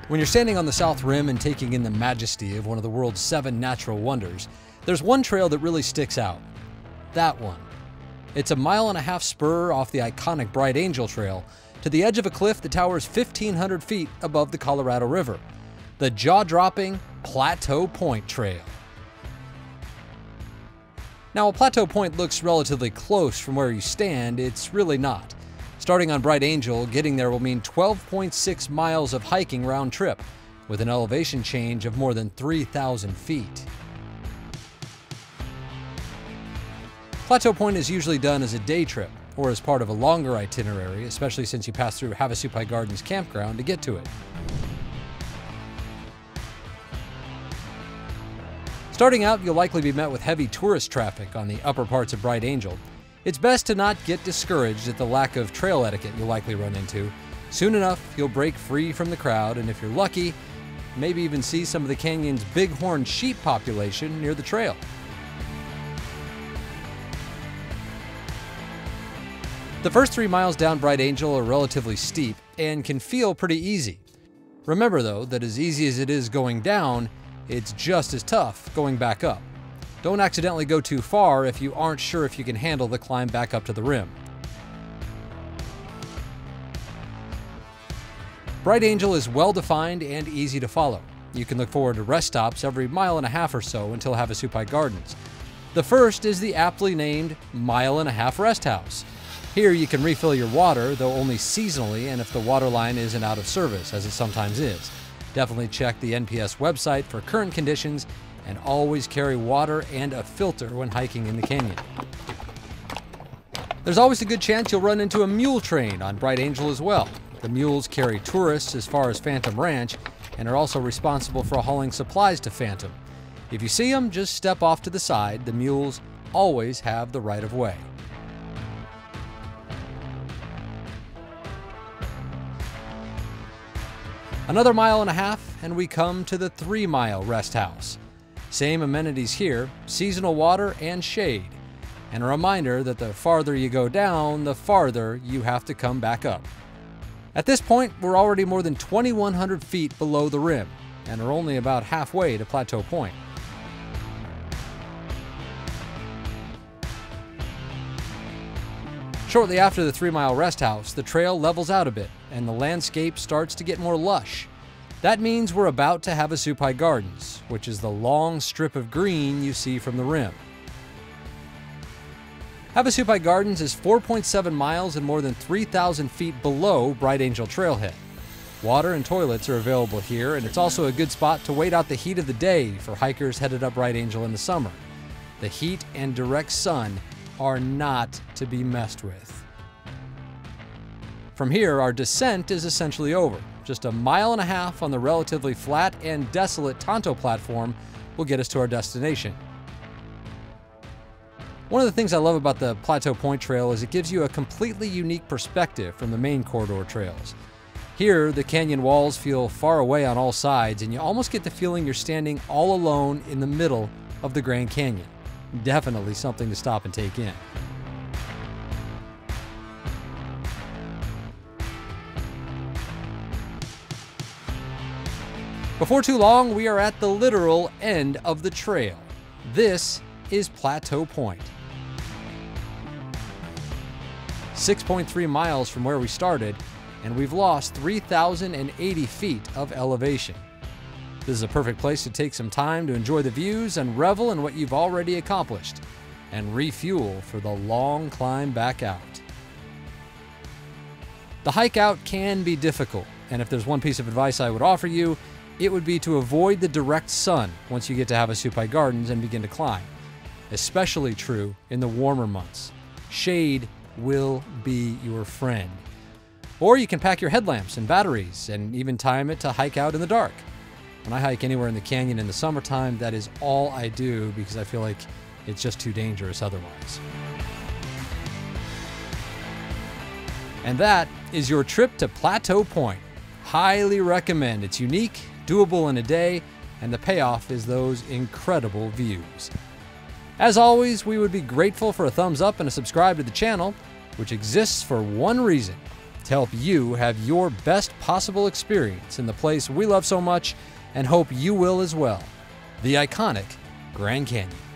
When you're standing on the south rim and taking in the majesty of one of the world's 7 natural wonders, there's one trail that really sticks out. That one. It's a 1.5 mile spur off the iconic Bright Angel Trail to the edge of a cliff that towers 1,500 feet above the Colorado River. The jaw-dropping Plateau Point Trail. Now, while Plateau Point looks relatively close from where you stand, it's really not. Starting on Bright Angel, getting there will mean 12.6 miles of hiking round trip, with an elevation change of more than 3,000 feet. Plateau Point is usually done as a day trip, or as part of a longer itinerary, especially since you pass through Havasupai Gardens campground to get to it. Starting out, you'll likely be met with heavy tourist traffic on the upper parts of Bright Angel. It's best to not get discouraged at the lack of trail etiquette you'll likely run into. Soon enough, you'll break free from the crowd, and if you're lucky, maybe even see some of the canyon's bighorn sheep population near the trail. The first 3 miles down Bright Angel are relatively steep and can feel pretty easy. Remember though, that as easy as it is going down, it's just as tough going back up. Don't accidentally go too far if you aren't sure if you can handle the climb back up to the rim. Bright Angel is well defined and easy to follow. You can look forward to rest stops every 1.5 miles or so until Havasupai Gardens. The first is the aptly named 1.5 Mile Resthouse. Here you can refill your water, though only seasonally and if the water line isn't out of service, as it sometimes is. Definitely check the NPS website for current conditions and always carry water and a filter when hiking in the canyon. There's always a good chance you'll run into a mule train on Bright Angel as well. The mules carry tourists as far as Phantom Ranch and are also responsible for hauling supplies to Phantom. If you see them, just step off to the side. The mules always have the right of way. Another 1.5 miles and we come to the 3 Mile Resthouse. Same amenities here, seasonal water and shade. And a reminder that the farther you go down, the farther you have to come back up. At this point, we're already more than 2,100 feet below the rim and are only about halfway to Plateau Point. Shortly after the 3 Mile Resthouse, the trail levels out a bit and the landscape starts to get more lush. That means we're about to Havasupai Gardens, which is the long strip of green you see from the rim. Havasupai Gardens is 4.7 miles and more than 3,000 feet below Bright Angel Trailhead. Water and toilets are available here, and it's also a good spot to wait out the heat of the day for hikers headed up Bright Angel in the summer. The heat and direct sun are not to be messed with. From here, our descent is essentially over. Just 1.5 miles on the relatively flat and desolate Tonto platform will get us to our destination. One of the things I love about the Plateau Point Trail is it gives you a completely unique perspective from the main corridor trails. Here, the canyon walls feel far away on all sides, and you almost get the feeling you're standing all alone in the middle of the Grand Canyon. Definitely something to stop and take in. Before too long, we are at the literal end of the trail. This is Plateau Point. 6.3 miles from where we started, and we've lost 3,080 feet of elevation. This is a perfect place to take some time to enjoy the views and revel in what you've already accomplished, and refuel for the long climb back out. The hike out can be difficult, and if there's one piece of advice I would offer you, it would be to avoid the direct sun once you get to Havasupai Gardens and begin to climb. Especially true in the warmer months. Shade will be your friend. Or you can pack your headlamps and batteries and even time it to hike out in the dark. When I hike anywhere in the canyon in the summertime, that is all I do because I feel like it's just too dangerous otherwise. And that is your trip to Plateau Point. Highly recommend. It's unique, doable in a day, and the payoff is those incredible views. As always, we would be grateful for a thumbs up and a subscribe to the channel, which exists for one reason: to help you have your best possible experience in the place we love so much and hope you will as well, the iconic Grand Canyon.